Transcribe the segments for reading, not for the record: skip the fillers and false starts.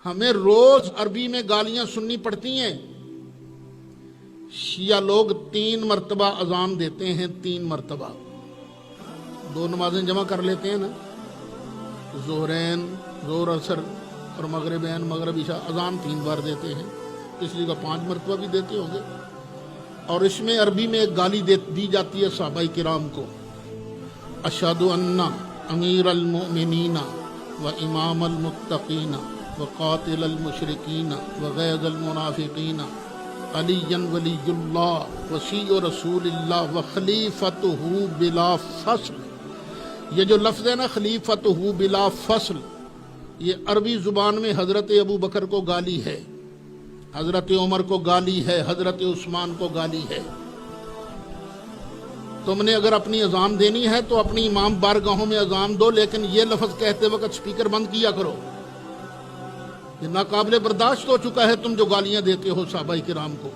ہمیں روز عربی میں گالیاں سننی پڑتی ہیں۔ شیعہ لوگ 3 مرتبہ اذان دیتے ہیں، 3 مرتبہ، 2 نمازیں جمع کر لیتے ہیں نا، ظہرین، ظہر اثر اور مغربین، مغرب عشاء، اذان 3 بار دیتے ہیں، اس لیے 5 مرتبہ بھی دیتے ہوں گے۔ اور اس میں عربی میں ایک گالی دی جاتی ہے صحابہ کرام کو، اشہد ان امیر المؤمنین و امام المتقین و قاتل المشرکین و غیظ المنافقین علی ولی اللہ وشیع رسول اللہ و خلیفتہ بلا فصل۔ یہ جو لفظ ہے نا خلیفتہ بلا فصل، یہ عربی زبان میں حضرت ابو بکر کو گالی ہے، حضرت عمر کو گالی ہے، حضرت عثمان کو گالی ہے۔ تم نے اگر اپنی اذان دینی ہے تو اپنی امام بارگاہوں میں اذان دو، لیکن یہ لفظ کہتے وقت سپیکر بند کیا کرو۔ یہ ناقابل برداشت ہو چکا ہے تم جو گالیاں دیتے ہو صحابہ کرام کو۔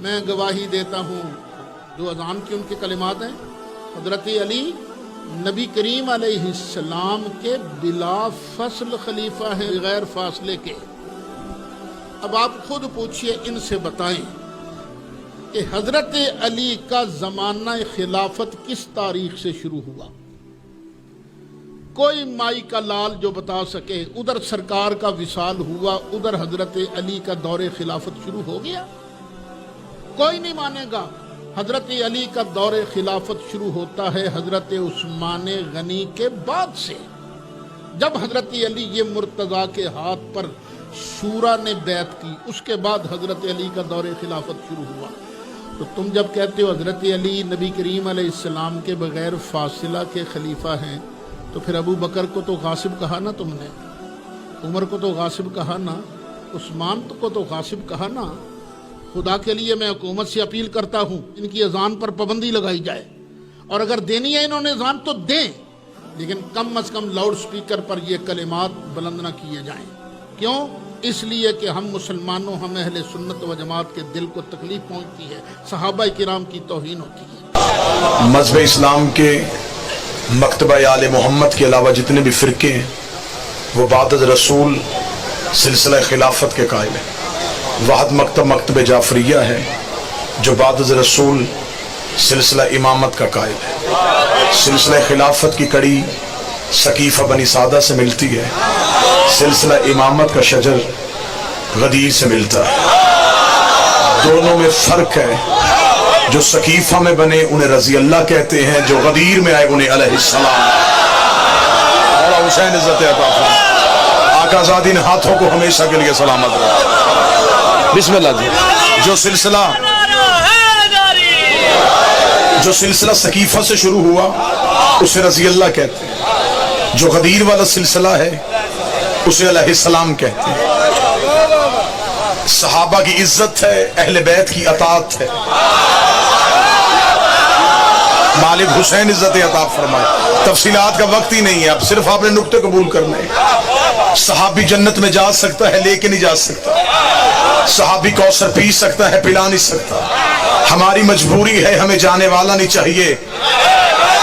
میں گواہی دیتا ہوں، جو اذان کی ان کے کلمات ہیں، حضرت علی نبی کریم علیہ السلام کے بلا فصل خلیفہ ہیں، بغیر فاصلے کے۔ اب آپ خود پوچھئے، ان سے بتائیں کہ حضرت علی کا زمانہ خلافت کس تاریخ سے شروع ہوا؟ کوئی مائی کا لال جو بتا سکے، ادھر سرکار کا وصال ہوا، ادھر حضرت علی کا دور خلافت شروع ہو گیا؟ کوئی نہیں مانے گا۔ حضرت علی کا دور خلافت شروع ہوتا ہے حضرت عثمان غنی کے بعد سے، جب حضرت علی یہ مرتضیٰ کے ہاتھ پر شورا نے بیعت کی، اس کے بعد حضرت علی کا دور خلافت شروع ہوا۔ تو تم جب کہتے ہو حضرت علی نبی کریم علیہ السلام کے بغیر فاصلہ کے خلیفہ ہیں، تو پھر ابو بکر کو تو غاصب کہا نا تم نے، عمر کو تو غاصب کہا نا، عثمان کو تو غاصب کہا نا۔ خدا کے لیے میں حکومت سے اپیل کرتا ہوں، ان کی اذان پر پابندی لگائی جائے، اور اگر دینی ہے انہوں نے اذان تو دیں، لیکن کم از کم لاؤڈ سپیکر پر یہ کلمات بلند نہ کیے جائیں۔ کیوں؟ اس لیے کہ ہم مسلمانوں، ہم اہل سنت و جماعت کے دل کو تکلیف پہنچتی ہے، صحابہ کرام کی توہین ہوتی ہے۔ مذہب اسلام کے مکتبہ آل محمد کے علاوہ جتنے بھی فرقے ہیں وہ بعد از رسول سلسلہ خلافت کے قائل ہیں۔ واحد مکتب جعفریہ ہے جو بعد از رسول سلسلہ امامت کا قائل ہے۔ سلسلہ خلافت کی کڑی سقیفہ بنی سعدہ سے ملتی ہے، سلسلہ امامت کا شجر غدیر سے ملتا ہے۔ دونوں میں فرق ہے، جو سقیفہ میں بنے انہیں رضی اللہ کہتے ہیں، جو غدیر میں آئے انہیں علیہ السلام۔ اور حسین عزت عطا فرمائے، آقا زادی نے ہاتھوں کو ہمیشہ کے لیے سلامت رکھا۔ بسم اللہ جی۔ جو سلسلہ سقیفہ سے شروع ہوا اسے رضی اللہ کہتے ہیں، جو غدیر والا سلسلہ ہے اسے علیہ السلام کہتے ہیں۔ صحابہ کی عزت ہے، اہل بیت کی اطاعت ہے۔ مالک حسین عزت عطا فرمائے۔ تفصیلات کا وقت ہی نہیں ہے، اب صرف آپ نے نکتے قبول کرنے ہیں۔ صحابی جنت میں جا سکتا ہے، لے کے نہیں جا سکتا۔ صحابی کوثر پی سکتا ہے، پلا نہیں سکتا۔ ہماری مجبوری ہے، ہمیں جانے والا نہیں چاہیے،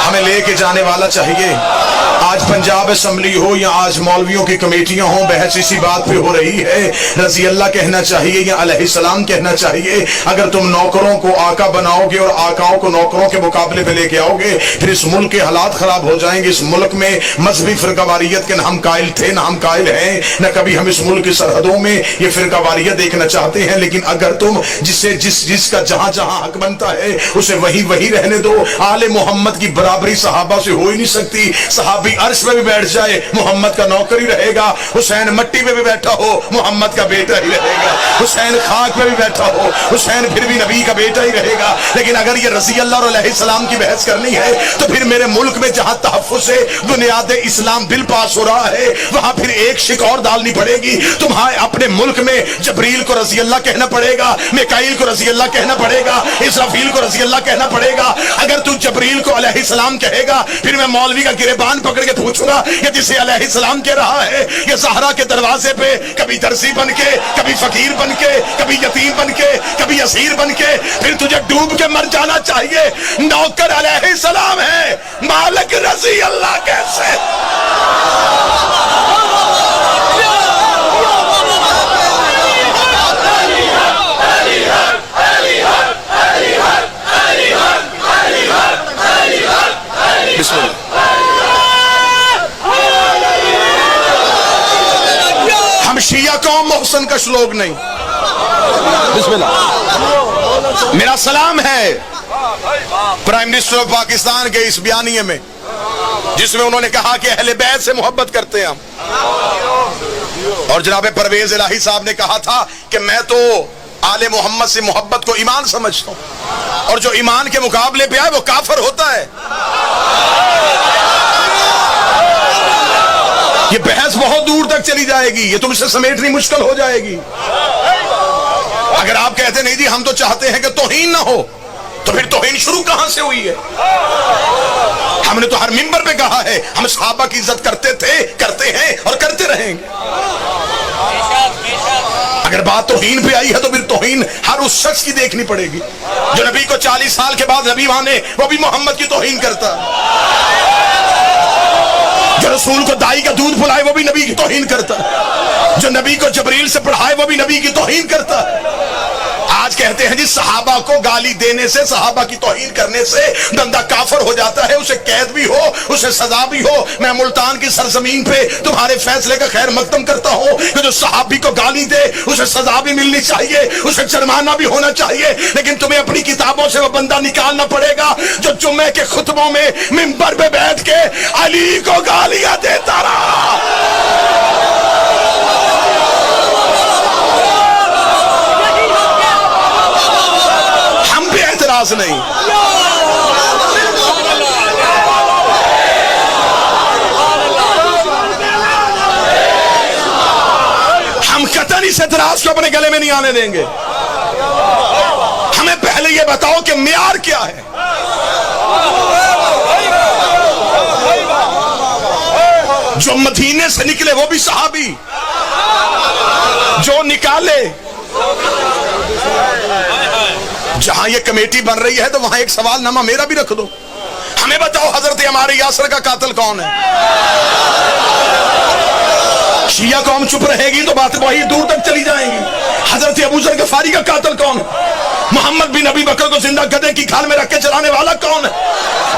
ہمیں لے کے جانے والا چاہیے۔ آج پنجاب اسمبلی ہو یا آج مولویوں کی کمیٹیاں ہوں، بحث اسی بات پہ ہو رہی ہے، رضی اللہ کہنا چاہیے یا علیہ السلام کہنا چاہیے۔ اگر تم نوکروں کو آقا بناؤ گے اور آقاؤں کو نوکروں کے مقابلے میں لے کے آؤ گے، پھر اس ملک کے حالات خراب ہو جائیں گے۔ اس ملک میں مذہبی فرقہ واریت کے نہ ہم قائل تھے، نہ ہم قائل ہیں، نہ کبھی ہم اس ملک کی سرحدوں میں یہ فرقہ واریت دیکھنا چاہتے ہیں۔ لیکن اگر تم جس کا جہاں جہاں حق بنتا ہے اسے وہی رہنے دو۔ آل محمد کی برابری صحابہ سے ہو ہی نہیں سکتی۔ صحابی عرش پہ بھی بیٹھ جائے محمد کا نوکر ہی رہے گا، حسین مٹی پہ بھی بیٹھا ہو محمد کا بیٹا ہی رہے گا، حسین خاک پہ بھی بیٹھا ہو حسین پھر بھی نبی کا بیٹا ہی رہے گا۔ لیکن اگر یہ رضی اللہ اور علیہ السلام کی بحث کرنی ہے تو پھر میرے ملک میں جہاں تحفظ سے بنیاد اسلام بل پاس ہو رہا ہے وہاں پھر ایک شک اور ڈالنی پڑے گی۔ تمہارے اپنے ملک میں جبریل کو رضی اللہ کہنا پڑے گا، میکائیل کو رضی اللہ کہنا پڑے گا، اسرافیل کو رضی اللہ کہنا پڑے گا۔ اگر تو جبریل کو علیہ السلام کہے گا پھر میں مولوی کا گریبان پکڑ کے پوچھوں گا کہ جسے علیہ السلام کہہ رہا ہے یہ زہرا کے دروازے پہ کبھی درزی بن کے، کبھی فقیر بن کے، کبھی یتیم بن کے، کبھی اسیر بن کے، پھر تجھے ڈوب کے مر جانا چاہیے۔ نوکر علیہ السلام ہے، مالک رضی اللہ کیسے؟ شیعہ قوم محسن کا شلوک نہیں. بسم اللہ. میرا سلام ہے پرائم منسٹر آف پاکستان کے اس بیانیے میں جس میں انہوں نے کہا کہ اہل بیت سے محبت کرتے ہیں ہم. اور جناب پرویز الہی صاحب نے کہا تھا کہ میں تو آل محمد سے محبت کو ایمان سمجھتا ہوں، اور جو ایمان کے مقابلے پہ آئے وہ کافر ہوتا ہے. یہ بحث بہت دور تک چلی جائے گی، یہ تم سے سمیٹنی مشکل ہو جائے گی. اگر آپ کہتے نہیں جی ہم تو چاہتے ہیں کہ توہین نہ ہو، تو پھر توہین شروع کہاں سے ہوئی ہے؟ ہم نے تو ہر منبر پہ کہا ہے ہم صحابہ کی عزت کرتے تھے، کرتے ہیں اور کرتے رہیں گے. اگر بات توہین پہ آئی ہے تو پھر توہین ہر اس شخص کی دیکھنی پڑے گی جو نبی کو 40 سال کے بعد نبی مانے، وہ بھی محمد کی توہین کرتا. جو رسول کو دائی کا دودھ پلائے وہ بھی نبی کی توہین کرتا. جو نبی کو جبریل سے پڑھائے وہ بھی نبی کی توہین کرتا. آج کہتے ہیں جی صحابہ کو گالی دینے سے، صحابہ کی توہین کرنے سے بندہ کافر ہو جاتا ہے، اسے قید بھی ہو، اسے سزا بھی ہو. میں ملتان کی سرزمین پہ تمہارے فیصلے کا خیر مقدم کرتا ہوں کہ جو صحابی کو گالی دے اسے سزا بھی ملنی چاہیے، اسے جرمانہ بھی ہونا چاہیے. لیکن تمہیں اپنی کتابوں سے وہ بندہ نکالنا پڑے گا جو جمعے کے خطبوں میں منبر پہ بیٹھ کے علی کو گالیاں دیتا رہا. اعتراض نہیں. ہم قطعاً اس اعتراض کو اپنے گلے میں نہیں آنے دیں گے. ہمیں پہلے یہ بتاؤ کہ معیار کیا ہے. جو مدینے سے نکلے وہ بھی صحابی، جو نکالے. جہاں یہ کمیٹی بن رہی ہے تو وہاں ایک سوال نامہ میرا بھی رکھ دو. ہمیں بتاؤ حضرت عمار یاسر کا قاتل کون ہے؟ شیعہ قوم چپ رہے گی تو بات وہی دور تک چلی جائیں گی. حضرت ابو ذر غفاری کا قاتل کون ہے؟ محمد بن ابی بکر کو زندہ گدھے کی کھال میں رکھ کے چلانے والا کون ہے؟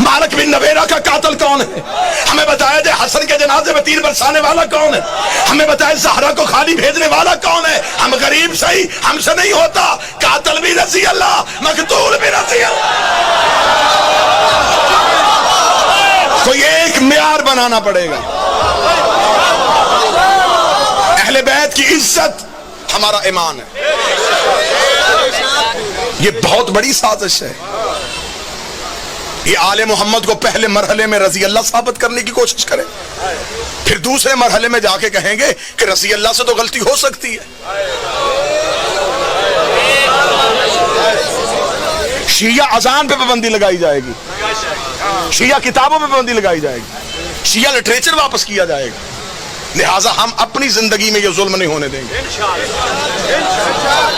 مالک بن نویرہ کا قاتل کون ہے؟ ہمیں بتایا جائے حسن کے جنازے میں تیر برسانے والا کون ہے؟ ہمیں بتایا زہرا کو خالی بھیجنے والا کون ہے؟ ہم غریب صحیح، ہم سے نہیں ہوتا. قاتل بھی رضی اللہ، مقتول بھی رضی اللہ. کوئی ایک معیار بنانا پڑے گا. اہل بیت کی عزت ہمارا ایمان ہے. یہ بہت بڑی سازش ہے. یہ آل محمد کو پہلے مرحلے میں رضی اللہ ثابت کرنے کی کوشش کرے، پھر دوسرے مرحلے میں جا کے کہیں گے کہ رضی اللہ سے تو غلطی ہو سکتی ہے. شیعہ اذان پہ پابندی لگائی جائے گی، شیعہ کتابوں پہ پابندی لگائی جائے گی، شیعہ لٹریچر واپس کیا جائے گا. لہٰذا ہم اپنی زندگی میں یہ ظلم نہیں ہونے دیں گے.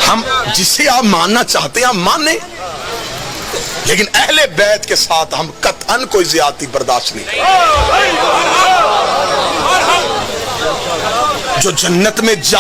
ہم جسے آپ ماننا چاہتے ہیں ہم مانیں، لیکن اہل بیت کے ساتھ ہم قطعاً کوئی زیادتی برداشت نہیں کریں. جو جنت میں جا